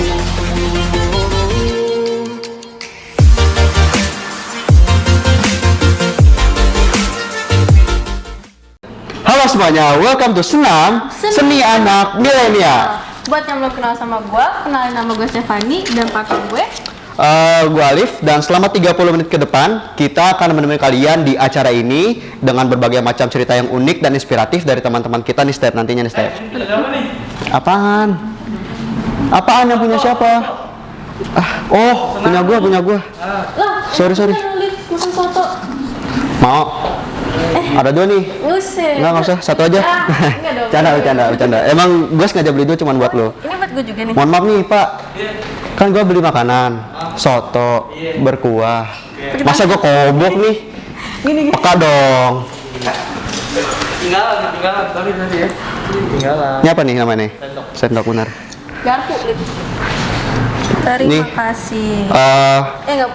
Halo semuanya, welcome to Senam Seni Anak Milenial. Buat yang belum kenal sama gue, kenalin nama gue Stefani dan partner gue Gue Alif, dan selama 30 menit ke depan kita akan menemani kalian di acara ini dengan berbagai macam cerita yang unik dan inspiratif dari teman-teman kita nih, Step, nantinya nih, Step. Apaan? Apaan yang punya siapa? Oh, punya gua. Sorry. Mesen soto. Mau? Ada dua nih. Enggak usah, satu aja. Bercanda. Emang gue sengaja beli dua cuman buat lo. Ini buat gue juga nih. Mohon maaf nih, Pak. Kan gue beli makanan, soto, berkuah. Masa gue kobok nih? Gini. Peka dong. Tinggalan, sorry tadi ya. Tinggalan. Ini apa nih namanya? Sendok benar. Garpu, Lip. Terima Nih. kasih.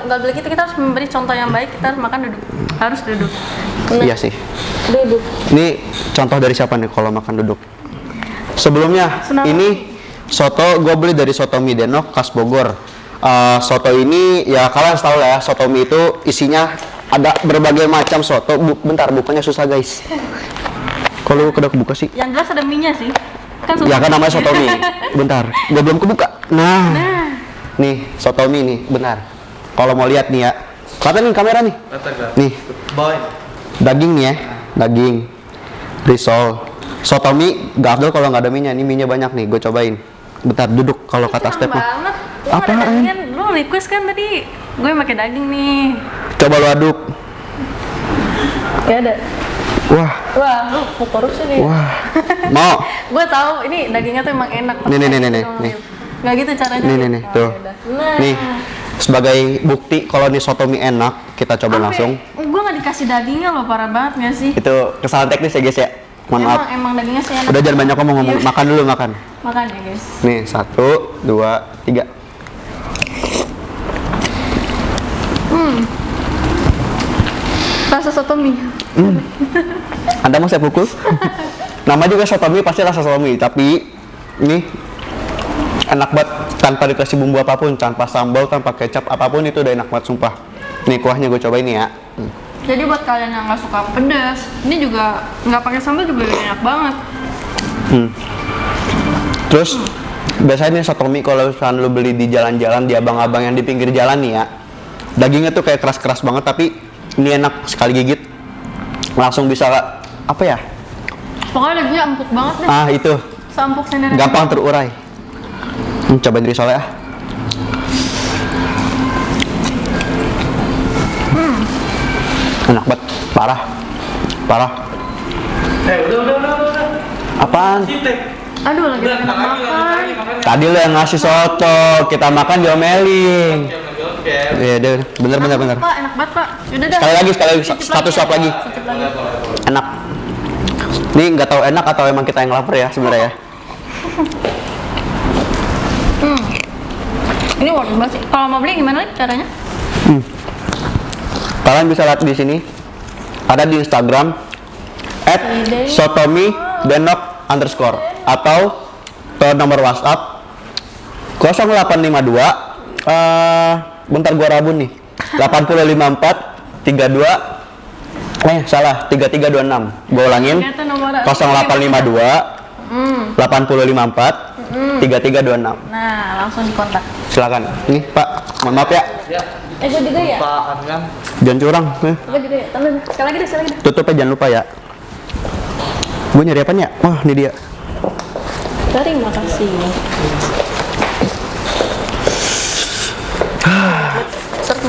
Nggak boleh kita harus memberi contoh yang baik. Kita harus makan duduk. Harus duduk. Nah, Iya sih. duduk. Ini contoh dari siapa nih kalau makan duduk? Sebelumnya, Senang. ini soto gue beli dari Soto Mie Denok khas Bogor. Soto ini ya kalian tahu lah ya, soto mie itu isinya ada berbagai macam soto. Bentar, bukanya susah guys. Kalau udah kebuka sih. Yang jelas ada minyak sih. Kan Ya kan namanya soto mie. Bentar, gue belum kebuka. Nah. Nih, soto mie nih, benar. Kalau mau lihat nih ya. Kelihatan nih kamera nih. Nih. Boy. Daging nih ya. Daging. Risol. Soto mie gak afdol kalau nggak ada minyak. Ini minyak banyak nih, gue cobain. Bentar, duduk kalau kata Step mah. banget. Apaan? Ada dagingan. Lu request kan tadi. Gue pakai daging nih. Coba lu aduk. Ya ada. Wah, Lu mau korupsi nih. wah. Mau? Gue tahu ini dagingnya tuh emang enak. Nih. Nggak gitu caranya. Nih, tuh. Nah. Nih, sebagai bukti kalau nih soto mie enak, kita coba langsung. Gue nggak dikasih dagingnya loh, parah banget nggak sih? Itu kesalahan teknis ya guys ya. Mohon maaf. Emang dagingnya sih enak. Udah jangan banyak ngomong, Iya. makan dulu, makan. Makan ya guys. Nih, 1, 2, 3. Rasa soto mie. Anda mau saya pukul? Nama juga soto mie, pasti rasa soto mie. Tapi ini enak banget tanpa dikasih bumbu apapun, tanpa sambal, tanpa kecap apapun, itu udah enak banget sumpah. Nih kuahnya gue cobain nih ya. Jadi buat kalian yang nggak suka pedas, ini juga nggak pakai sambal juga enak banget. Terus biasanya nih soto mie kalau misalnya lu beli di jalan-jalan, di abang-abang yang di pinggir jalan nih ya, dagingnya tuh kayak keras-keras banget, tapi ini enak sekali gigit langsung bisa apa ya? Pokoknya dagingnya empuk banget deh. Itu Seempuk sendiri. gampang terurai. Cobain risolnya. Enak banget, parah. Udah. Apaan? Sitek. Aduh, lagi pengen makan. Tadi lo yang ngasih soto, kita makan diomelin. Iya, deh, bener. Pak, enak banget Pak. Yaudah dah. Sekali lagi, Cicip satu suap lagi. Cicip lagi. Enak. Nih nggak tahu enak atau emang kita yang lapar ya sebenarnya ya. Ini worth it banget sih. Kalau mau beli gimana nih caranya? Kalian bisa lihat di sini. Ada di Instagram @sotomi_denok_ atau ke nomor WhatsApp 0852 bentar gua rabun nih 8054 32 salah 3326. Gua ulangin 0852 8054 3326. Nah, langsung dikontak. Silakan. Nih Pak, mohon maaf ya. Gue juga ya? Apaan kan? Jangan curang. Gue juga ya? Tunggu, sekali lagi deh. Tutup ya, jangan lupa ya. Gue nyari apanya? Wah, ini dia. Terima kasih. Seret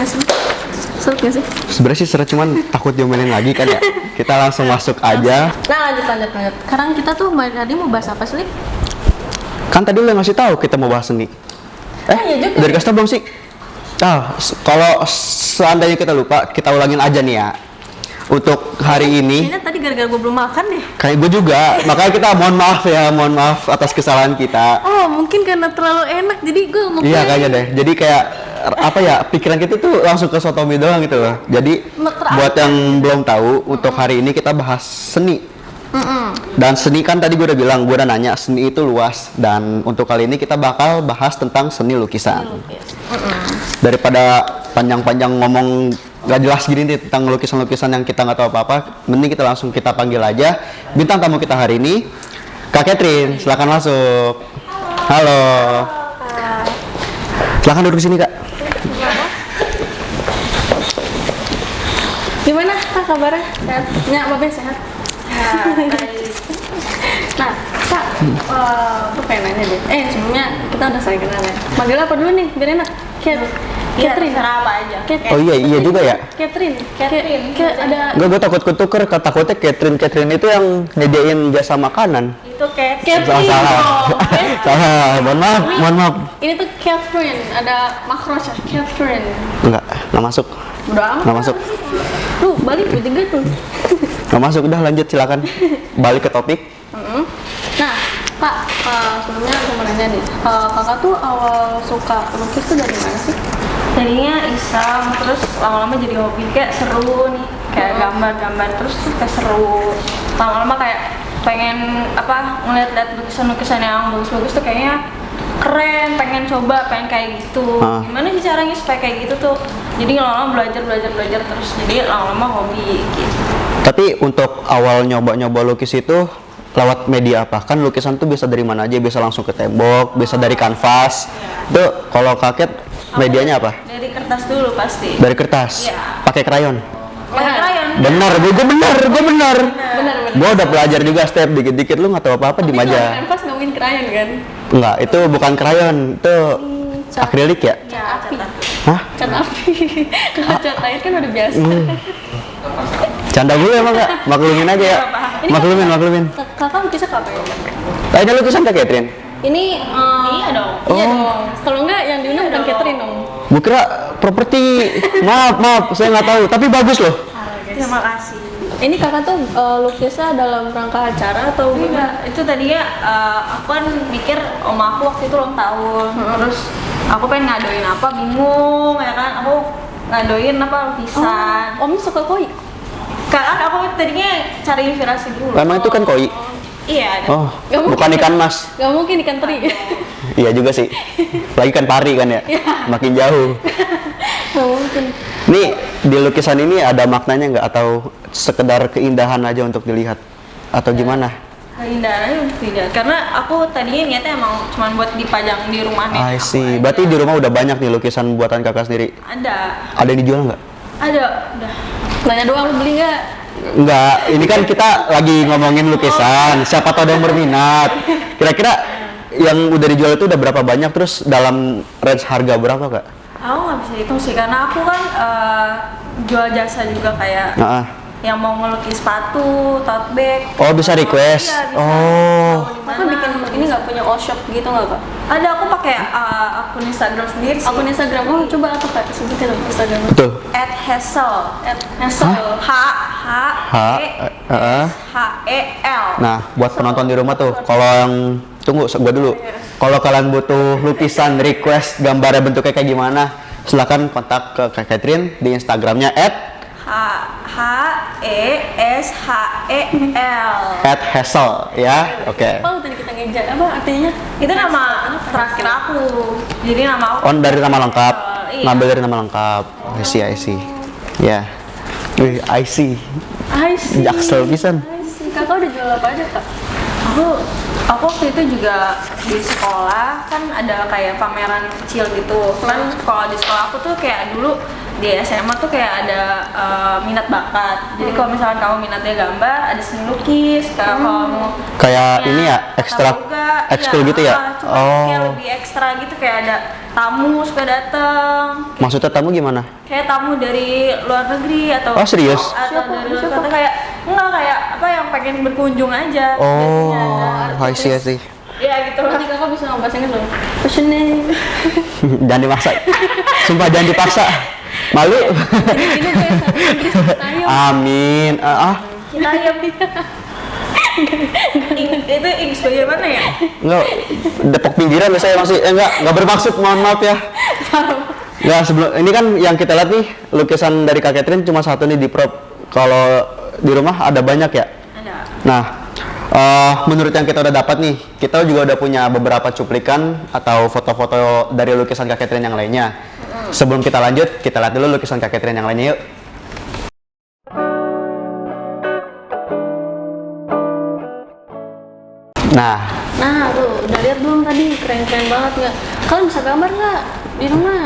nggak sih? Sebenarnya sih seret, cuman takut diomelin lagi kan ya. Kita langsung masuk aja. Nah, lanjut. Sekarang kita tuh tadi mau bahas apa sih, Lip? Kan tadi lu yang ngasih tahu kita mau bahas seni. Iya juga. Dari kasih tau belum sih? Kalau seandainya kita lupa, kita ulangin aja nih ya. Untuk hari ini, Kayaknya tadi gara-gara gue belum makan deh. kayak gue juga, makanya kita mohon maaf atas kesalahan kita. Oh, mungkin karena terlalu enak, jadi gue mau. Iya kayaknya deh. Jadi kayak apa ya, pikiran kita tuh langsung ke sotomi doang gitu loh. Jadi buat yang belum tahu, untuk hari ini kita bahas seni. Dan seni kan tadi gue udah bilang, gue udah nanya seni itu luas. Dan untuk kali ini kita bakal bahas tentang seni lukisan. Daripada panjang-panjang ngomong gak jelas gini nih tentang lukisan-lukisan yang kita nggak tahu apa-apa, mending kita langsung kita panggil aja bintang tamu kita hari ini, Kak Catherine. Silakan masuk. Halo. Silakan duduk di sini, Kak. Gimana Kak kabarnya? Sehat? Ya, Babe sehat. Nah, Kak, aku pengen nanya deh. Sebelumnya kita udah saling kenal ya. Manggil apa dulu nih? Biar enak. Catherine. Terserah apa aja. Oh iya juga ya. Catherine. Ada. Gue takut ketuker, takutnya Catherine itu yang nyediain jasa makanan. Itu kayak Salah. Salah. Mohon maaf. Ini tuh Catherine. Ada makrosnya. Catherine. Enggak masuk. Udah amat. Nggak masuk. Tuh, balik bertiga tuh. Nggak masuk, udah lanjut silakan. Balik ke topik. Nah, Kak, sebelumnya aku mau nanya nih, kakak tuh awal suka lukis tuh dari mana sih? tadinya iseng, terus lama-lama jadi hobi, kayak seru nih, kayak gambar-gambar terus tuh kayak seru. Lama-lama kayak pengen ngeliat-liat lukisan-lukisan yang bagus-bagus tuh kayaknya keren, pengen coba, pengen kayak gitu. Gimana sih caranya supaya kayak gitu tuh? Jadi lama-lama belajar terus, jadi lama-lama hobi gitu. Tapi untuk awal nyoba-nyoba lukis itu lewat media apa? Kan lukisan tuh bisa dari mana aja, bisa langsung ke tembok, bisa dari kanvas. Itu kalau kakek medianya apa? Dari kertas dulu pasti. Dari kertas? Iya. Pakai krayon? Pakai krayon. Bener. Gue udah belajar juga step dikit-dikit, lu nggak tahu apa-apa di Tapi kalau aja. kanvas nggak mungkin krayon kan? Enggak, itu bukan krayon, itu akrilik ya? Ya, Api. Hah? Cat api. Kalau cat air kan udah biasa. Canda gue emang nggak? Maklumin aja ya. Maklumin. Kakak lukisnya apa ya? Tanya lukisan Kak Catherine? Ini iya dong. Iya dong. Kalau enggak yang diundang bukan Catherine dong. Gue kira properti. Maaf, saya nggak tahu. Tapi bagus loh. Terima kasih. Ini kakak tuh lukisnya dalam rangka acara atau gimana? Enggak, itu tadinya aku kan mikir om aku waktu itu ulang tahun, terus aku pengen ngadoin apa, bingung ya kan, aku ngadoin apa lukisan. Om suka koi? Kan aku tadinya cari inspirasi dulu. Emang itu kan koi? Iya. Ada. Oh, Nggak mungkin. bukan ikan mas. Gak mungkin ikan teri. Iya juga sih. Lagi kan pari kan ya? Makin jauh. Gak mungkin. Nih, di lukisan ini ada maknanya nggak? Atau sekedar keindahan aja untuk dilihat? Atau gimana? Keindahannya tidak, karena aku tadinya niatnya emang cuma buat dipajang di rumah I nih. see. Berarti di rumah udah banyak nih lukisan buatan kakak sendiri? Ada. Ada yang dijual nggak? Ada, udah. Nanya doang, lu beli nggak? Enggak, ini kan kita lagi ngomongin lukisan. Siapa tahu ada yang berminat. Kira-kira yang udah dijual itu udah berapa banyak? Terus dalam range harga berapa, Kak? Aku nggak bisa hitung sih, karena aku kan jual jasa juga kayak yang mau ngelukis sepatu, tote bag. Oh, bisa request? Iya, bisa. Oh. Kakak bikin ini nggak punya all shop gitu nggak kak? Ada, aku pakai akun Instagram sendiri sih. Akun Instagram, coba apa kak? Sebutin dong Instagram. Betul. @hassel. Hassel. H-E-S-H-E-L. Nah, buat penonton di rumah tuh, kalau yang tunggu, gua dulu. Kalau kalian butuh lukisan, request gambarnya bentuknya kayak gimana, silakan kontak ke Kak Catherine di Instagramnya H-E-S-H-E-L. @hassel ya. Oke. Apa tadi kita ngejar? Apa artinya? Itu nama terakhir aku. Jadi nama aku. On dari nama lengkap. Iya. Ngambil dari nama lengkap. I see. Ya. Wih, I see. Jaksel pisan. Kakak udah jual apa aja kak? Aku waktu itu juga di sekolah kan ada kayak pameran kecil gitu. Kan kalau di sekolah aku tuh kayak dulu di SMA tuh kayak ada minat bakat. Jadi kalau misalkan kamu minatnya gambar, ada seni lukis. Kalau kamu Kayak ini ya, ekskul gitu ya? Kayak lebih ekstra gitu, kayak ada tamu suka datang. Maksudnya tamu gimana? Kayak tamu dari luar negeri atau Oh, serius? atau dari luar kota, kayak enggak, kayak apa yang pengen berkunjung aja. Oh, Biasanya ada I see. ya gitu lah. Nanti kakak bisa ngomong bahasa Inggris loh. Passionate. Jangan dipaksa. Sumpah jangan dipaksa. Malu. Ini bahasa Inggris tayo. Amin. Kita yang itu Inggris bagaimana ya? Enggak, Depok pinggiran biasanya masih enggak bermaksud, mohon maaf ya. Ya, sebelum ini kan yang kita lihat nih lukisan dari Kak Catherine cuma satu nih di prop. Kalau di rumah ada banyak ya? Ada. Nah, Menurut yang kita udah dapat nih, kita juga udah punya beberapa cuplikan atau foto-foto dari lukisan Kak Catherine yang lainnya. Sebelum kita lanjut, kita lihat dulu lukisan Kak Catherine yang lainnya yuk. Nah, tuh udah lihat belum tadi? Keren-keren banget nggak? Kalian bisa gambar nggak di rumah?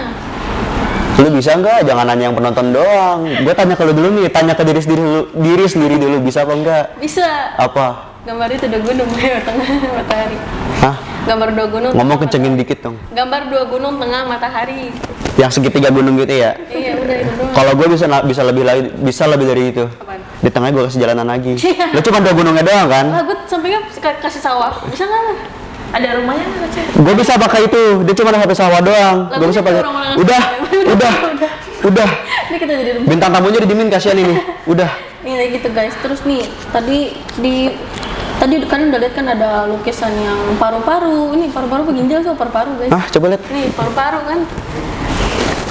Lu bisa nggak? Jangan nanya yang penonton doang. Gue tanya ke lu dulu nih, tanya ke diri sendiri dulu, bisa apa enggak? Bisa. Apa? Gambar itu dua gunung tengah matahari. Hah? Gambar dua gunung. Ngomong tengah kencengin matahari. dikit dong. Gambar dua gunung tengah matahari. Yang segitiga gunung gitu ya? Iya, udah itu doang. Kalau gue bisa lebih dari itu. Apaan? Di tengahnya gue kasih jalanan lagi. Lu cuma 2 gunungnya doang kan? Lah, gue sampingnya kasih sawah. Bisa nggak lo? Ada rumahnya nggak Cek? Gue bisa pakai itu. Dia cuma ada HP sawah doang. Lah, Gue bisa gua pakai. orang-orang Udah. Ini kita jadi rumah. Bintang tamunya didimin kasihan ini. Udah. Ini gitu guys. Terus nih, tadi kalian udah lihat kan ada lukisan yang paru-paru. Ini paru-paru apa ginjal tuh paru-paru guys. Ah, coba lihat. Nih paru-paru kan.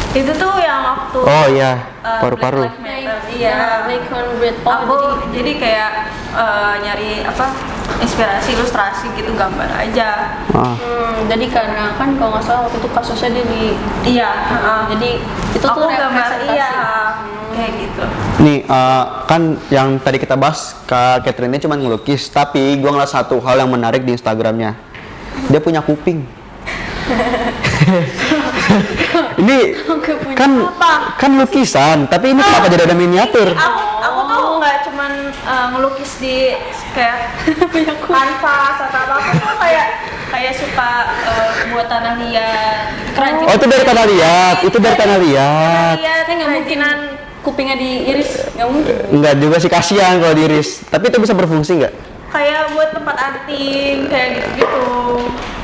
Itu tuh yang waktu Oh iya, Black paru-paru. Lives Matter. Iya. Bacon bread. Aku jadi kayak nyari inspirasi ilustrasi gitu, gambar aja. Jadi karena kan kalau nggak salah waktu itu kasusnya dia di Iya. jadi itu Aku tuh gambar representasi. iya kayak gitu. Nih, kan yang tadi kita bahas, Kak Catherine ini cuma ngelukis, tapi gue ngeliat satu hal yang menarik di Instagramnya. Dia punya kuping. Ini kan lukisan, tapi ini kenapa jadi ada miniatur? Aku tuh nggak cuman ngelukis di kayak kanvas atau apa, aku tuh kayak suka buat tanah liat. Keranjang. Oh, itu dari tanah liat, itu dari tanah liat. Kan nggak mungkin kupingnya diiris, nggak mungkin. Enggak juga sih, kasihan kalau diiris. Tapi itu bisa berfungsi nggak? Kayak buat tempat anting kayak gitu-gitu.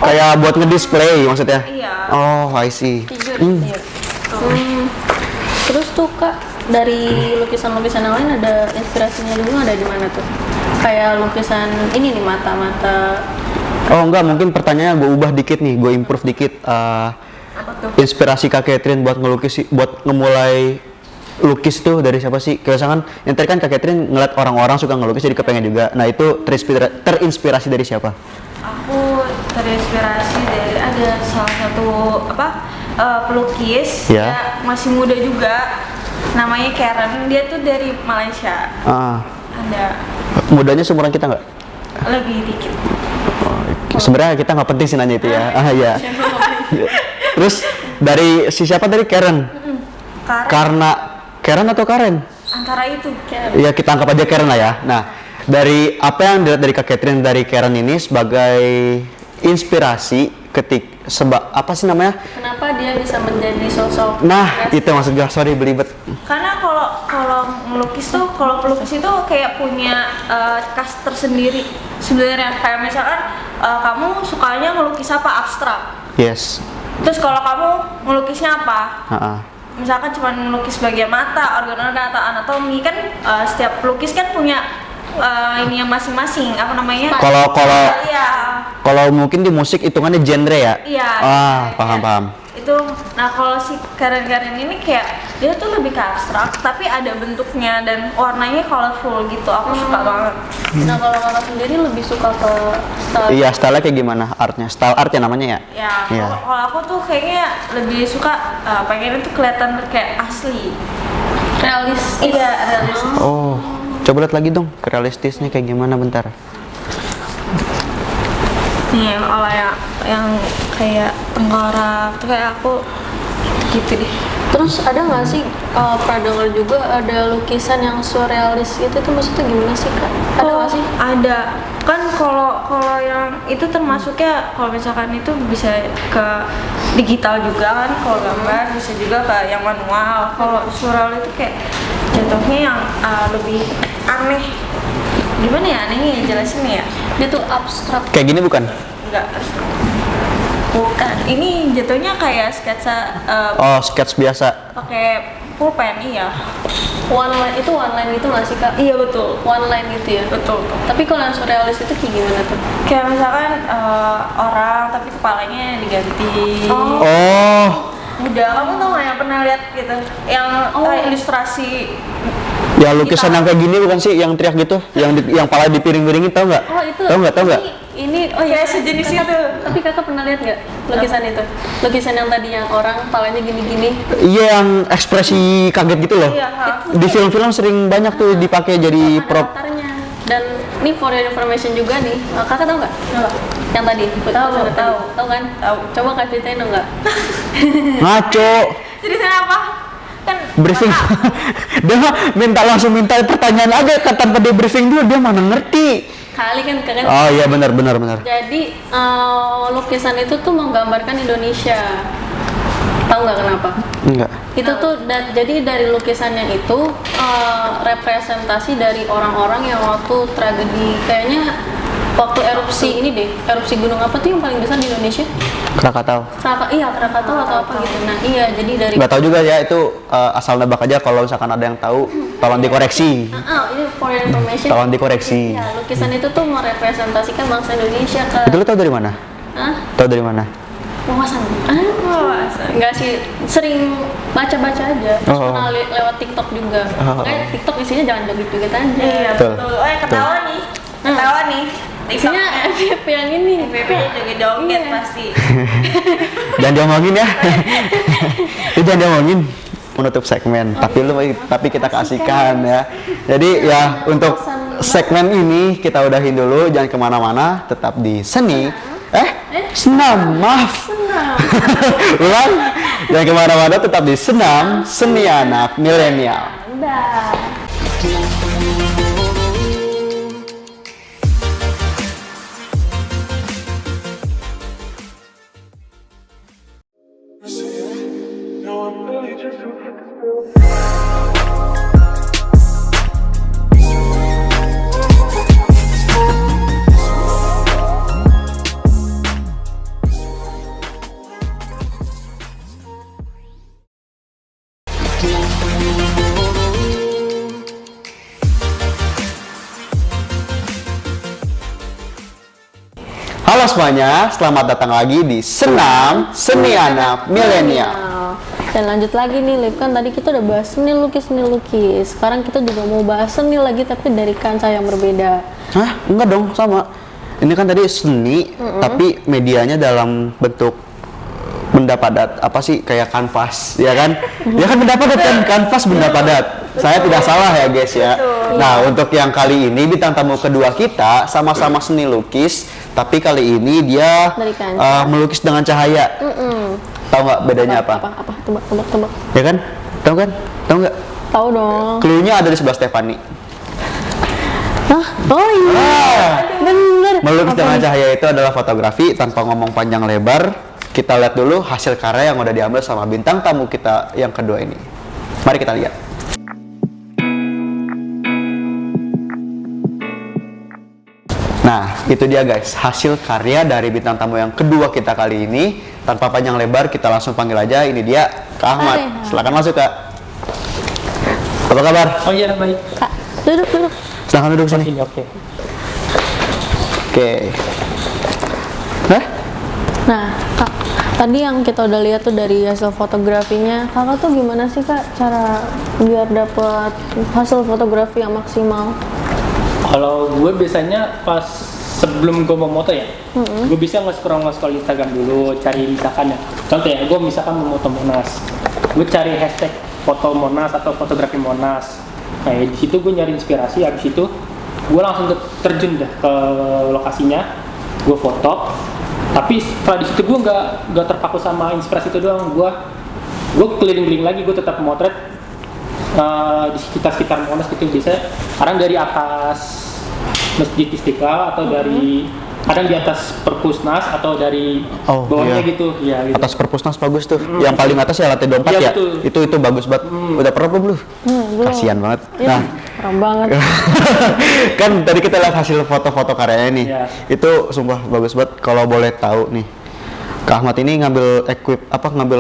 Kayak buat ngedisplay maksudnya? Iya. Oh, I see. Tidur. Iya. Terus tuh Kak, dari lukisan-lukisan yang lain ada inspirasinya dulu ada di mana tuh? Kayak lukisan ini nih mata-mata. Oh enggak, mungkin pertanyaannya gue ubah dikit nih, gue improve dikit. Apa tuh? Inspirasi Kak Catherine buat ngelukis, buat ngemulai lukis tuh dari siapa sih? Kayak misalkan, yang tadi kan Kak Catherine ngeliat orang-orang suka ngelukis jadi kepengen juga. Nah itu terinspirasi dari siapa? Aku terinspirasi dari ada salah satu pelukis, Ya. dia masih muda juga, namanya Karen. Dia tuh dari Malaysia. Ada Mudanya seumuran kita nggak? lebih dikit. Sebenarnya kita nggak penting sih nanya itu ya. Iya. Terus dari siapa dari Karen? Karen Karena Karen atau Karen? antara itu. Ya kita anggap aja Karen lah ya. Nah, dari apa yang dilihat dari Kak Catherine dari Karen ini sebagai inspirasi apa sih namanya? Kenapa dia bisa menjadi sosok? Nah, itu maksud gue. Sorry belibet. Karena kalau melukis tuh, kalau pelukis itu kayak punya khas tersendiri sebenarnya. Kayak misalkan kamu sukanya melukis apa, abstrak. Yes. Terus kalau kamu melukisnya apa? Misalkan cuma melukis bagian mata, organ-organ atau anatomi, kan setiap pelukis kan punya ini yang masing-masing, apa namanya? Iya. Kalau mungkin di musik hitungannya genre ya? Iya. Paham. Itu, nah kalau si Karen ini kayak dia tuh lebih ke abstrak, tapi ada bentuknya dan warnanya colorful gitu. Aku suka banget. Nah kalau kakak sendiri lebih suka ke style. Iya, style kayak gimana? Artnya? Style art ya namanya ya? Ya, Iya. kalau aku tuh kayaknya lebih suka pengen itu kelihatan kayak asli. Realistis. Iya, realistis. Oh, coba lihat lagi dong, realistisnya kayak gimana bentar. Nih, kalau yang kayak tengkorak tuh kayak aku gitu deh. Terus ada nggak sih pernah dengar juga ada lukisan yang surrealis itu tuh maksudnya gimana sih Kak? Ada nggak sih? Ada. Kan kalau yang itu termasuknya kalau misalkan itu bisa ke digital juga kan, kalau gambar bisa juga ke yang manual. Kalau surreal itu kayak jatuhnya yang lebih aneh. Gimana ya anehnya ya, jelasin ya? Dia tuh abstrak. Kayak gini bukan? Enggak. Bukan. Ini jatuhnya kayak sketsa Oh, sketch biasa. pakai pulpen, iya. One line itu nggak sih Kak? Iya betul. One line itu ya. Betul. Tapi kalau yang surrealis itu kayak gimana tuh? Kayak misalkan orang tapi kepalanya diganti. Oh, Udah, kamu tau gak yang pernah lihat gitu? Yang ilustrasi Ya lukisan yang kayak gini bukan sih yang teriak gitu, yang pala dipiring-piringin, tahu nggak? Oh itu. Tahu nggak? Ini oh ya Kayak sejenis kakak- itu. Tapi kakak pernah lihat nggak lukisan itu? Lukisan yang tadi yang orang palanya gini-gini. Iya, yang ekspresi kaget gitu loh. Iya, ha. Di film-film sering banyak tuh dipakai jadi Ada prop. latarnya. Dan ini for your information juga nih. Kakak tahu nggak? Yang tadi. Tahu kan? Tahu. Coba kak ceritain dong nggak? Ngaco. Ceritanya apa? Kan Briefing. Dia mah langsung minta pertanyaan aja kan tanpa dia briefing dulu, dia mana ngerti. Kali kan kakak. Oh iya benar. Jadi lukisan itu tuh menggambarkan Indonesia. Tahu nggak kenapa? Enggak. Itu tuh jadi dari lukisannya itu representasi dari orang-orang yang waktu tragedi kayaknya waktu erupsi ini deh, erupsi gunung apa tuh yang paling besar di Indonesia? Krakatau. Krakatau atau apa gitu. Nah iya jadi dari Nggak tahu juga ya itu asal nebak aja, kalau misalkan ada yang tahu tolong dikoreksi. ini for your information. Tolong dikoreksi. Ya, lukisan itu tuh merepresentasikan bangsa Indonesia kan. Itu lo tahu dari mana? Hah? Tahu dari mana? Wawasan. Wawasan. Enggak sih, sering baca-baca aja. Terus Oh. pernah lewat TikTok juga. Oh. Makanya TikTok isinya jangan joget-joget aja. Iya Betul. betul. Oh yang ketawa nih. Ketawa nih. Isinya FYP yang ini. FVP-nya joget-joget Iya. pasti. Jangan diomongin ya. Itu jangan diomongin. Menutup segmen. Tapi kita kasihkan ya. Jadi ya untuk segmen ini kita udahin dulu. Jangan kemana-mana. Tetap di seni. Senam. Maaf. Ulang. Jangan kemana-mana. Tetap di senam. Seni anak milenial. Dah. Halo semuanya, selamat datang lagi di Senam Seni Anak Milenial. Dan lanjut lagi nih, Lip. Kan tadi kita udah bahas seni lukis. Sekarang kita juga mau bahas seni lagi, tapi dari kancah yang berbeda. Hah? Enggak dong, sama. Ini kan tadi seni, tapi medianya dalam bentuk benda padat. Apa sih? Kayak kanvas, ya kan? Ya kan benda padat kan? Kanvas benda padat. Saya tidak salah ya guys ya. Nah, untuk yang kali ini bintang tamu kedua kita sama-sama seni lukis, tapi kali ini dia Dari kancah. melukis dengan cahaya. Tahu nggak bedanya apa? Apa? Tebak. Ya kan? Tahu kan? Tahu nggak? Tahu dong. Clue-nya ada di sebelah Stefani. Hah? Oh iya. Bener. Melukis Apa dengan nih? cahaya itu adalah fotografi tanpa ngomong panjang lebar. Kita lihat dulu hasil karya yang udah diambil sama bintang tamu kita yang kedua ini. Mari kita lihat. Nah, itu dia guys, hasil karya dari bintang tamu yang kedua kita kali ini. Tanpa panjang lebar, kita langsung panggil aja. Ini dia, Kak Ahmad. Hai. Silakan masuk, Kak. Apa kabar? Oh iya, baik. Kak, duduk. Silahkan duduk sini. Ini oke. Oke. Hah? Nah, Kak, tadi yang kita udah lihat tuh dari hasil fotografinya, kakak tuh gimana sih Kak cara biar dapat hasil fotografi yang maksimal? Kalau gue biasanya pas sebelum gue mau moto ya, gue bisa nge-scroll Instagram dulu, cari misalkan ya. Contoh ya, gue misalkan mau moto Monas, gue cari hashtag foto Monas atau fotografi Monas. Nah, di situ gue nyari inspirasi, habis itu gue langsung terjun deh ke lokasinya, gue foto. Tapi setelah di situ gue nggak terpaku sama inspirasi itu doang, gue keliling-keliling lagi, gue tetap motret di sekitar Monas gitu. Biasanya kadang dari atas Masjid Istiqlal atau dari kadang di atas Perpusnas atau dari Oh, bawahnya iya. gitu ya gitu. Atas Perpusnas bagus tuh. Yang paling atas ya lantai 24 Iya, ya. betul. Itu bagus banget. Udah pernah belum lu? Belum. Kasihan banget. Iya, Nah, keren banget. kan tadi kita lihat hasil foto-foto karyanya nih. Iya. Itu sumpah bagus banget. Kalau boleh tahu nih, Kak Ahmad ini ngambil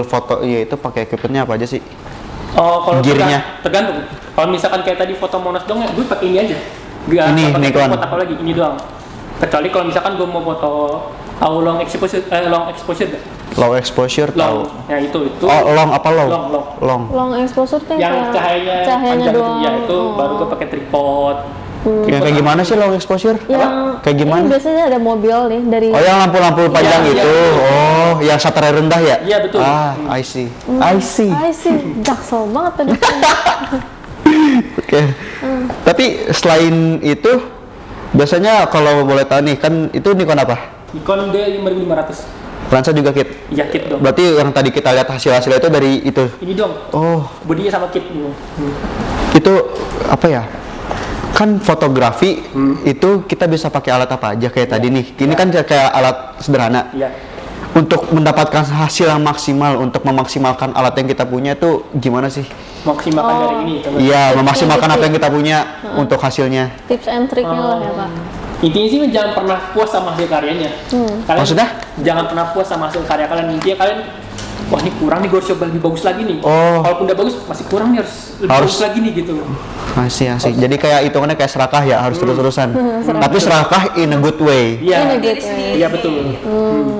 foto itu pakai equipmentnya apa aja sih? Oh, kalau Gearnya. tergantung. Kalau misalkan kayak tadi foto Monas dong ya, gue pakai ini aja. Ini, pakai Nikon. foto apa lagi, ini doang. Kecuali kalau misalkan gue mau foto Tahu long exposure gak? Low exposure tahu. Long, ya itu. Oh, long apa low? Long. Long. Long exposure tuh Yang kayak cahayanya panjang doang. ya itu baru gue pakai tripod. Yang kayak gimana sih long exposure? Yang Kayak gimana? ini biasanya ada mobil nih dari Oh, yang lampu-lampu panjang Iya, itu. iya. Oh, yang shutter rendah ya? Iya, betul. Ah, I see. I see. I see, jaksel banget tadi. Oke. Tapi selain itu, biasanya kalau boleh tahu nih, kan itu Nikon apa? Nikon D5500. Lensa juga kit. Iya, kit dong. Berarti yang tadi kita lihat hasil-hasilnya itu dari itu. Ini dong. Oh, Bodinya sama kit gitu. itu apa ya? Kan fotografi itu kita bisa pakai alat apa aja kayak tadi nih. Ini kan kayak alat sederhana. Iya. Untuk mendapatkan hasil yang maksimal, untuk memaksimalkan alat yang kita punya itu gimana sih? Maksimalkan dari ini. coba. Iya, memaksimalkan apa yang kita punya untuk hasilnya. Tips and triknya lah ya Pak. Intinya sih jangan pernah puas sama hasil karyanya. Kalian Maksudnya? jangan pernah puas sama hasil karya kalian. Intinya kalian, wah ini kurang nih, gue harus coba lebih bagus lagi nih. Oh. Kalaupun udah bagus, masih kurang nih, harus lebih bagus lagi nih gitu. Asik. Jadi kayak hitungannya kayak serakah ya, harus terus-terusan. Tapi serakah in a good way. Iya. Ini Diri gitu. sendiri. Iya betul.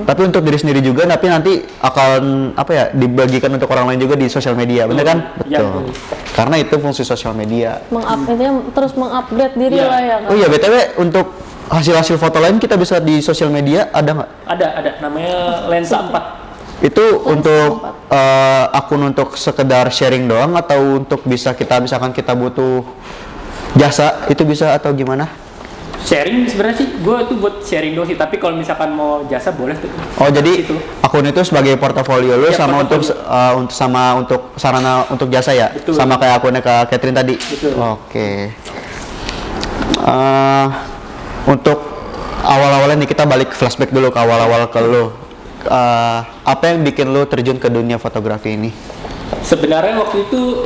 Tapi untuk diri sendiri juga, tapi nanti akan apa ya, dibagikan untuk orang lain juga di sosial media, bener kan? Iya, Betul. betul. Karena itu fungsi sosial media. Intinya terus mengupdate diri Iya. lah ya Kak. Oh iya, BTW untuk hasil-hasil foto lain kita bisa di sosial media ada nggak? Ada. Namanya lensa 4. Itu untuk akun untuk sekedar sharing doang atau untuk bisa kita misalkan kita butuh jasa itu bisa atau gimana? Sharing sebenarnya sih, gue tuh buat sharing doang sih. Tapi kalau misalkan mau jasa boleh tuh. Oh jadi Itu. akun itu sebagai portofolio lu Ya, sama portofolio. untuk sarana untuk jasa ya? Betul. Sama kayak akunnya ke Catherine tadi? Betul. Oke. Untuk awal-awalnya nih kita balik flashback dulu ke awal-awal ke lu. Apa yang bikin lu terjun ke dunia fotografi ini? Sebenarnya waktu itu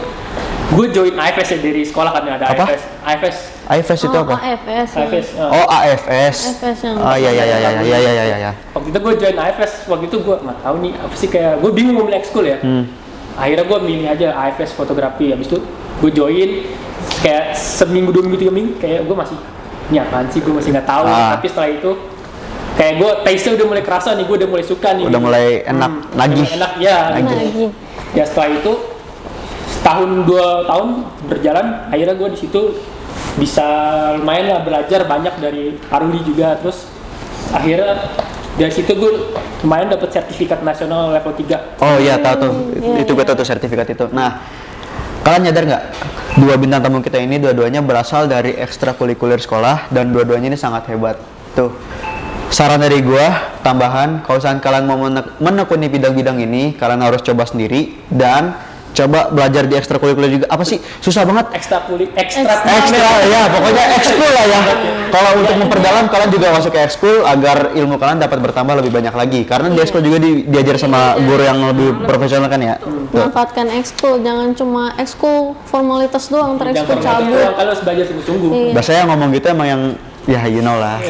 gue join AFS ya, dari sekolah kan ada Apa? AFS. AFS itu apa? AFS. ya. AFS. Oh AFS. AFS yang Oh iya. Waktu itu gue join AFS, waktu itu gue nggak tahu nih apa sih, kayak gue bingung mau milih ekskul ya. Akhirnya gue milih aja AFS fotografi. Habis itu gue join kayak seminggu, 2 minggu, 3 minggu, kayak gue masih apaan sih, gue masih nggak tahu. Tapi setelah itu kayak gue taste udah mulai kerasa nih, gue udah mulai suka nih. Udah mulai enak, nagih. Enak ya. Nagih. lagi. Ya setelah itu setahun 2 tahun berjalan, akhirnya gue di situ bisa lumayan lah belajar banyak dari Aruli juga. Terus akhirnya dari situ gue lumayan dapat sertifikat nasional level 3. Oh iya tahu tuh. Itu gue tahu tuh sertifikat itu. Nah, kalian nyadar nggak? Dua bintang tamu kita ini dua-duanya berasal dari ekstrakurikuler sekolah dan dua-duanya ini sangat hebat. Tuh. Saran dari gua, tambahan, kalau misalkan kalian mau menekuni bidang-bidang ini, kalian harus coba sendiri dan coba belajar di ekstrakurikuler juga. Apa sih? Susah banget. Ekstra Ya, pokoknya ekskul lah ya. Kalau untuk memperdalam, kalian juga masuk ke ekskul agar ilmu kalian dapat bertambah lebih banyak lagi. Karena di ekskul juga diajar sama guru yang lebih profesional kan ya. Tuh. Manfaatkan ekskul, jangan cuma ekskul formalitas doang, ntar ekskul cabut. Kalau harus belajar sungguh-sungguh. Iya. Biasanya ngomong gitu emang yang ya you know lah.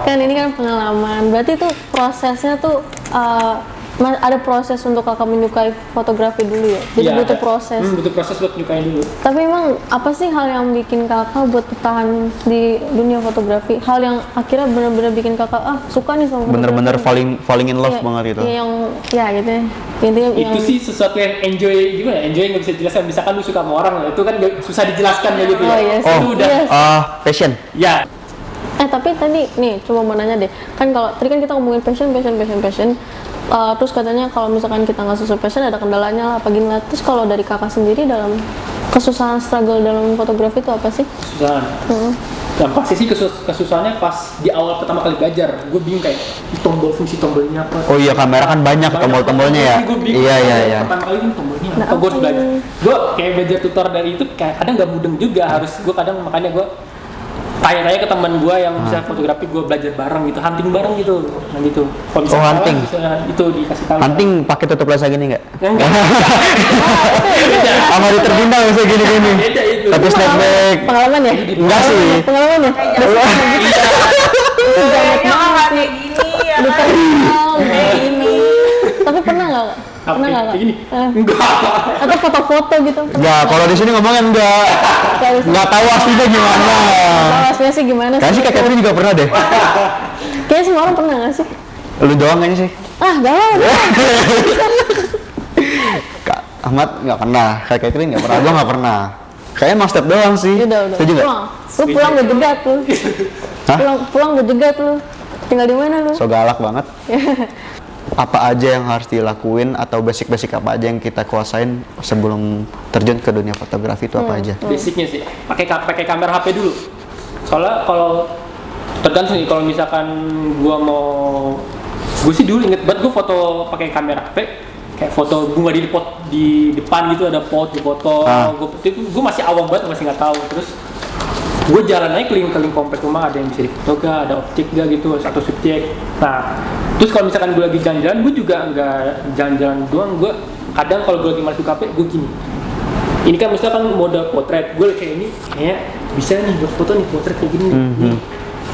Kan ini kan pengalaman, berarti tuh prosesnya tuh ada proses untuk kakak menyukai fotografi dulu ya, jadi Iya, butuh ada. proses. Butuh proses buat nyukain dulu. Tapi emang apa sih hal yang bikin kakak buat bertahan di dunia fotografi? Hal yang akhirnya benar-benar bikin kakak suka nih sama Bener-bener fotografi. falling in love Iya, banget itu. iya, yang ya gitu ya. Intinya Itu yang, sih sesuatu yang enjoy, gimana ya? Enjoy nggak bisa dijelaskan. Misalkan lu suka sama orang, itu kan susah dijelaskan kayak gitu ya. Oh, iya sih. Itu udah Iya. Passion. ya. tapi tadi nih coba mau nanya deh, kan kalau tadi kan kita ngomongin passion. Terus katanya kalau misalkan kita nggak sesuai passion ada kendalanya lah apa gimana. Terus kalau dari kakak sendiri dalam kesusahan struggle dalam fotografi itu apa sih? Kesusahan. Yang pasti sih kesusahannya pas di awal pertama kali belajar. Gue bingung kayak fungsi tombolnya apa. Oh iya, kamera kan banyak tombol-tombolnya ya. Gue bingung. Iya. Pertama kali ini tombolnya Nah, apa? Gue harus apa belajar. ini? Gue kayak belajar tutor dari itu kayak kadang nggak mudeng juga. Harus gue kadang makanya gue tanya-tanya ke teman gue yang bisa fotografi, gue belajar bareng gitu, hunting bareng gitu, nah gitu. Kalau misalnya salah, hunting. bisa itu dikasih tahu. Hunting pakai tutup lensa gini nggak? Enggak. Sama di terbintang bisa gini-gini. Beda itu. Tapi snapback. Pengalaman ya? Enggak sih. Pengalaman ya? Kayaknya nggak kayak gini ya kan. Kayak ini. Tapi pernah nggak? Pernah nggak? Kak? Kayak gini? Eh, Enggak. Atau foto-foto gitu? Enggak, kalau di sini ngomongnya enggak. Enggak tahu aslinya gimana. Tahu aslinya sih gimana Kayaknya sih Kak Catherine juga pernah deh. Kayaknya semua orang pernah nggak sih? Lu doang kayaknya sih. Ah, galau. Kak Ahmad nggak pernah, Kak Catherine nggak pernah, gua nggak pernah. Kayaknya Mas Step doang sih. Udah. Setuju nggak? Pulang. Lu pulang gue jegat lu. Hah? Pulang gue jegat lu. Tinggal di mana lu? So galak banget. Apa aja yang harus dilakuin atau basic-basic apa aja yang kita kuasain sebelum terjun ke dunia fotografi itu apa aja? Basicnya sih, pakai kamera HP dulu. Soalnya kalau tergantung nih, kalau misalkan gue sih dulu inget banget gue foto pakai kamera HP, kayak foto bunga di pot di depan gitu, ada pot di foto. Gue masih awam banget, masih nggak tahu. Terus gue jalan aja keliling komplek rumah, ada yang bisa difoto gak, ada objek gak gitu, satu subjek. Nah, terus kalau misalkan gue lagi jalan-jalan, gue juga nggak jalan-jalan doang. Gue kadang kalau gue lagi masuk kafe, gue gini. Ini kan misalkan mode potret, gue kayak ini, kayak bisa nih buat foto nih, potret kayak gini nih.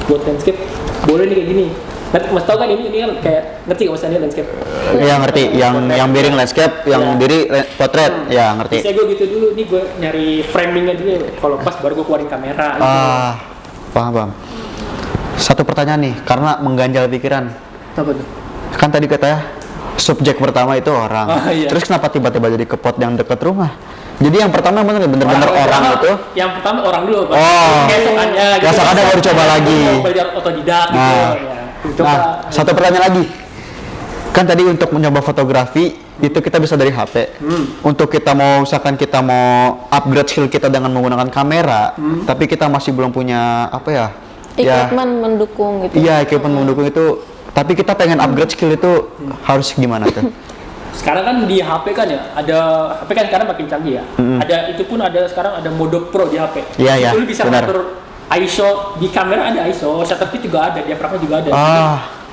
Buat landscape, boleh nih kayak gini. Nanti mas tau kan ini kan kayak ngerti gak maksudnya landscape? Iya ngerti, yang miring landscape, yang diri potret, ya ngerti. Bisa gue gitu dulu, nih gue nyari framingnya dulu. Kalau pas baru gue keluarin kamera. Gitu. Paham. Satu pertanyaan nih, karena mengganjal pikiran. Apa tuh? Kan tadi katanya subjek pertama itu orang. Iya. Terus kenapa tiba-tiba jadi ke pot yang dekat rumah? Jadi yang pertama bener-bener orang itu. Yang pertama orang dulu. Besokannya gitu. Besokannya baru coba lagi. Belajar otodidak gitu. Ya. Nah, satu pertanyaan lagi. Kan tadi untuk mencoba fotografi itu kita bisa dari HP. Untuk kita mau misalkan kita mau upgrade skill kita dengan menggunakan kamera, tapi kita masih belum punya apa ya? Equipment mendukung gitu. Iya, equipment mendukung itu. Tapi kita pengen upgrade skill itu harus gimana tuh? Sekarang kan di HP kan ya, ada HP kan sekarang makin canggih ya. Ada itu pun ada sekarang ada mode pro di HP. Iya, Itu lu bisa ngatur ISO di kamera, ada ISO, shutter speed juga ada, diafragma juga ada.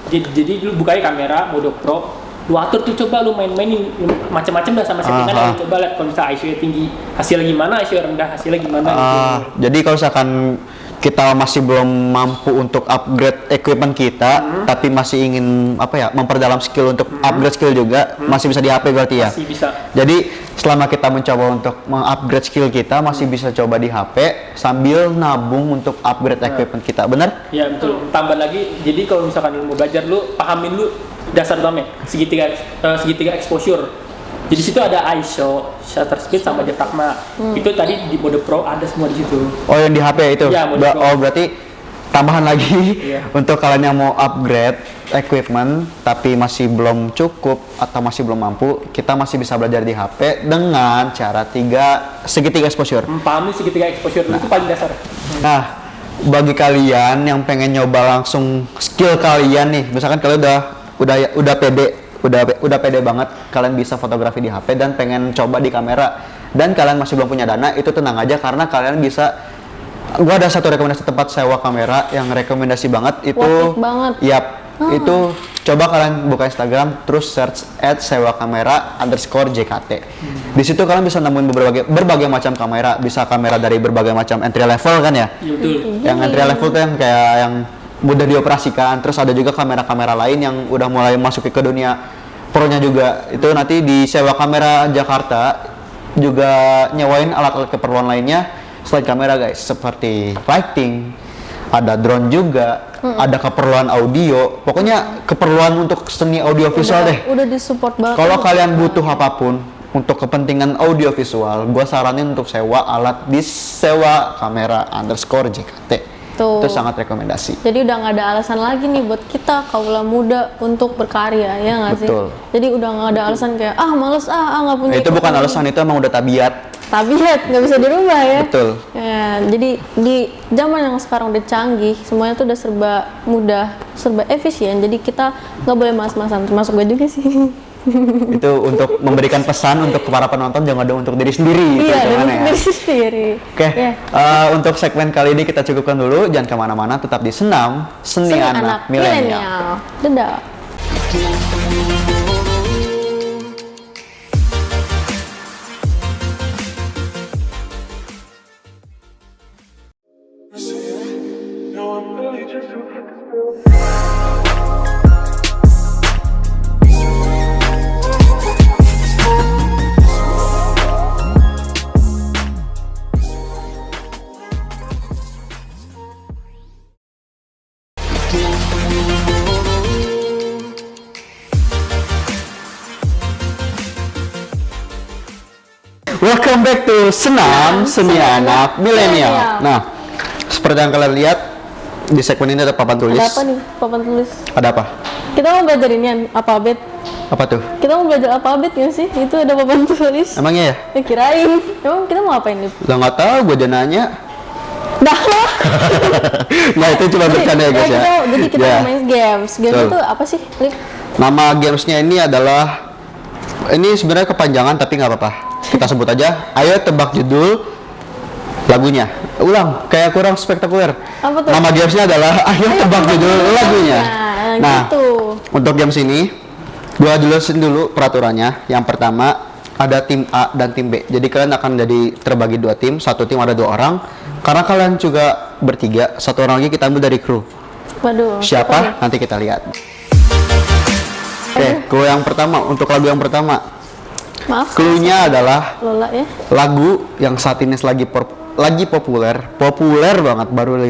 Jadi lu bukanya kamera mode pro, lu atur tuh, coba lu main-mainin macam-macam dah sama settingan. Lu coba lihat kalau misalnya ISO-nya tinggi hasilnya gimana, ISO rendah hasilnya gimana gitu. Jadi kalau misalkan kita masih belum mampu untuk upgrade equipment kita, tapi masih ingin apa ya, memperdalam skill untuk upgrade skill juga, masih bisa di HP berarti ya? Masih bisa. Jadi selama kita mencoba untuk mengupgrade skill kita, masih bisa coba di HP sambil nabung untuk upgrade equipment kita, benar? Ya betul. Tambah lagi, jadi kalau misalkan lu mau belajar, lu pahamin lu dasar utama segitiga exposure. Jadi situ ada ISO, shutter speed sama diafragma. Itu tadi di mode pro ada semua di situ. Oh, yang di HP itu? Ya, berarti tambahan lagi untuk kalian yang mau upgrade equipment tapi masih belum cukup atau masih belum mampu, kita masih bisa belajar di HP dengan cara segitiga exposure. Pahami segitiga exposure itu paling dasar. Nah, bagi kalian yang pengen nyoba langsung skill kalian nih, misalkan kalian udah pede banget kalian bisa fotografi di HP dan pengen coba di kamera dan kalian masih belum punya dana, itu tenang aja karena kalian bisa. Gua ada satu rekomendasi tempat sewa kamera yang rekomendasi banget itu. Banget. Yap. Itu coba kalian buka Instagram terus search @sewakamera_JKT. Di situ kalian bisa nemuin berbagai macam kamera, bisa kamera dari berbagai macam entry level kan ya. Betul. Yang entry level tuh yang kayak yang mudah dioperasikan, terus ada juga kamera-kamera lain yang udah mulai masuk ke dunia pro-nya juga. Itu nanti di Sewa Kamera Jakarta juga nyewain alat-alat keperluan lainnya selain kamera guys, seperti lighting, ada drone juga, ada keperluan audio, pokoknya keperluan untuk seni audio visual deh. Udah disupport banget. Kalau kalian butuh apapun untuk kepentingan audio visual, gua saranin untuk sewa alat di Sewa Kamera_JKT. Tuh. Itu sangat rekomendasi. Jadi udah nggak ada alasan lagi nih buat kita kaula muda untuk berkarya, ya nggak sih? Betul. Jadi udah nggak ada alasan kayak males nggak punya. Itu bukan alasan, itu emang udah tabiat. Tabiat nggak bisa dirubah ya. Betul. Ya, jadi di zaman yang sekarang udah canggih, semuanya tuh udah serba mudah, serba efisien. Jadi kita nggak boleh mas-masan, termasuk gue juga sih. Itu untuk memberikan pesan untuk para penonton, jangan ada untuk diri sendiri. Iya, untuk diri sendiri. Oke, untuk segmen kali ini kita cukupkan dulu. Jangan kemana-mana, tetap di Senam Seni Anak Milenial. Dadah. Welcome back to Senam Seni Anak Milenial. Nah, seperti yang kalian lihat di segmen ini ada papan tulis. Ada apa nih papan tulis? Ada apa? Kita mau belajar ini alfabet. Apa tuh? Kita mau belajar alfabet nggak sih? Itu ada papan tulis. Emangnya ya? Ya kirain. Emang kita mau apain nih? Lah nggak tahu, gue udah nanya. Dah. Nah itu cuma bercanda ya guys ya. Jadi kita Ya. main games. Games Betul. itu apa sih, Lip? Nama gamesnya ini adalah, ini sebenarnya kepanjangan tapi nggak apa-apa. Kita sebut aja. Ayo tebak judul lagunya. Ulang, kayak kurang spektakuler. Apa tuh? Nama gamesnya adalah Ayo tebak judul lagunya. Nah, gitu. Untuk games ini, gua jelasin dulu peraturannya. Yang pertama, ada tim A dan tim B. Jadi kalian akan jadi terbagi dua tim. Satu tim ada 2 orang. Karena kalian juga bertiga, 1 orang lagi kita ambil dari kru. Waduh. Siapa? apa nih? Nanti kita lihat. Oke, clue yang pertama. Untuk lagu yang pertama, Maaf. clue-nya adalah Lola ya. lagu yang saat ini lagi populer banget,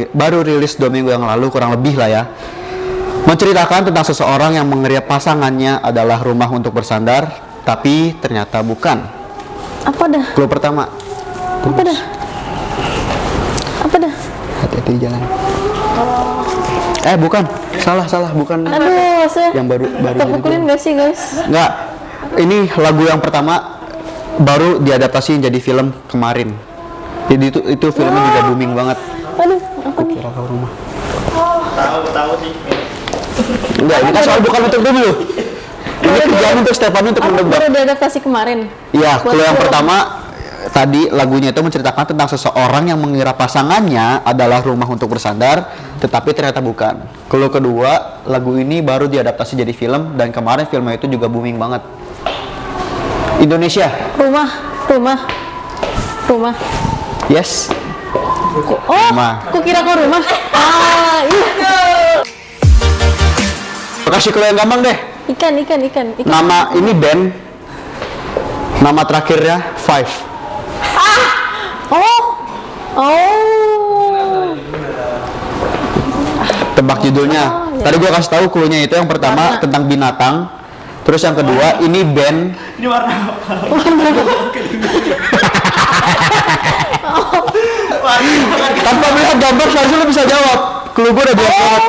baru rilis 2 minggu yang lalu kurang lebih lah ya. Menceritakan tentang seseorang yang mengeria pasangannya adalah rumah untuk bersandar, tapi ternyata bukan. Apa dah? Clue pertama. Apa dah? Apa dah? Hati-hati di jalan. Bukan. Salah, bukan. Aduh, saya Yang baru kita jadi pukulin gak sih, guys? Enggak. Ini lagu yang pertama baru diadaptasi jadi film kemarin. Jadi itu filmnya juga booming banget. Aduh, apa nih? Kira kau rumah. Tahu sih. Enggak, ini kan soal bukan untuk dulu. Ini kerjaan untuk Stefan untuk Apa menebak. baru diadaptasi kemarin? Iya, Buat clue yang film. pertama tadi lagunya itu menceritakan tentang seseorang yang mengira pasangannya adalah rumah untuk bersandar, tetapi ternyata bukan. Clue kedua, lagu ini baru diadaptasi jadi film dan kemarin filmnya itu juga booming banget. Indonesia. Rumah. Yes. Oh, Rumah. aku kira kau rumah. Iya. Kasih clue yang gampang deh. Ikan. Nama ini band. Nama terakhirnya Five. Oh. Tebak judulnya. Oh, iya. Tadi gua kasih tahu clue-nya itu yang pertama Warna. tentang binatang. Terus yang kedua ini band. Ini warna apa? Tanpa melihat gambar langsung lo bisa jawab. Clue gua udah jelas banget.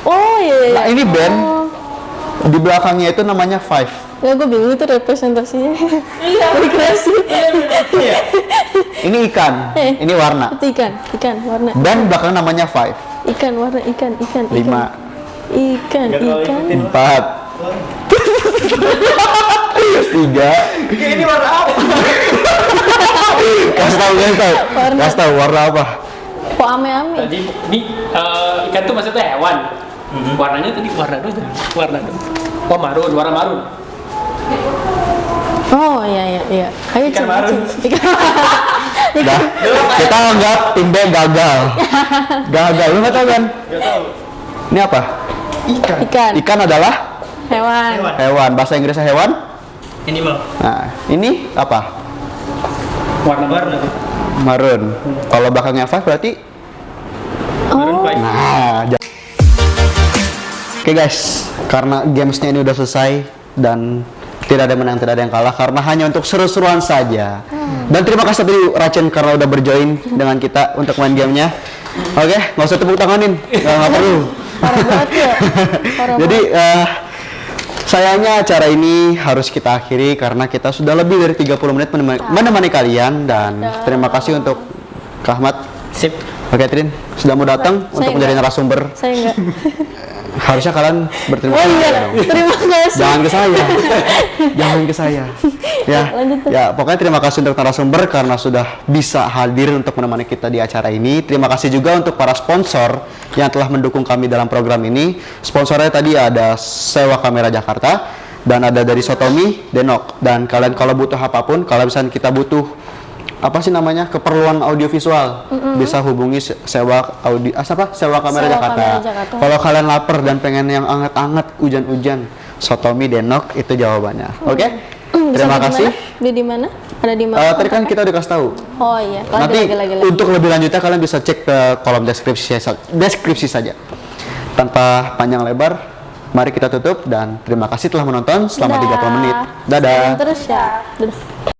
Oh iya. Nah, ini band. Di belakangnya itu namanya Five. Ya gue bingung itu representasinya. Iya. Migrasi. Ini ikan. Ini warna. Itu ikan warna. Dan belakang namanya Five. Ikan warna ikan. 5, Ikan. 4, 3. Ini warna apa? Kasih tahu warna apa? Kok ame-ame? Tadi ini ikan tuh maksudnya hewan. Warnanya tadi warna dulu. Oh warna marun. Oh iya. Ayo Ikan marun. Dah, kita anggap tim B gagal. Lu nggak tahu kan? Gak tahu. Ini apa? Ikan. Ikan adalah Hewan. hewan. Bahasa Inggrisnya hewan. Animal. Nah, ini apa? Warna marun. Marun. Kalau belakangnya Five berarti. Oh. Nah, Oke guys, karena gamesnya ini udah selesai dan tidak ada menang, tidak ada yang kalah karena hanya untuk seru-seruan saja. Dan terima kasih tadi Racen karena udah berjoin dengan kita untuk main gamenya. Oke, nggak usah tepuk tanganin, nggak perlu. Parah banget ya. Jadi sayangnya acara ini harus kita akhiri karena kita sudah lebih dari 30 menit menemani kalian dan terima kasih untuk Kak Ahmad. Sip. Oke Trin, sudah mau datang Saya untuk menjadi enggak. narasumber. Saya enggak. Harusnya kalian berterima Oh kasih iya, dong. terima kasih. Jangan ke saya. Jangan ke saya. Ya. Lanjut tuh. Ya, pokoknya terima kasih untuk narasumber karena sudah bisa hadir untuk menemani kita di acara ini. Terima kasih juga untuk para sponsor yang telah mendukung kami dalam program ini. Sponsornya tadi ada Sewa Kamera Jakarta dan ada dari Sotomi, Denok. Dan kalian kalau butuh apapun, kalau misalnya kita butuh apa sih namanya keperluan audiovisual bisa hubungi sewa sewa kamera Sewa Jakarta. Kamera Jakarta. Kalau kalian lapar dan pengen yang anget-anget hujan-hujan, Sotomi Denok itu jawabannya. Oke? Terima kasih. Di mana? Ada di mana? Tadi kan kita udah kasih tahu. Oh iya. Nanti Lagi. untuk lebih lanjutnya kalian bisa cek ke kolom deskripsi saja. Tanpa panjang lebar, mari kita tutup dan terima kasih telah menonton selama 30 menit. Dadah. Terus ya. Dadah.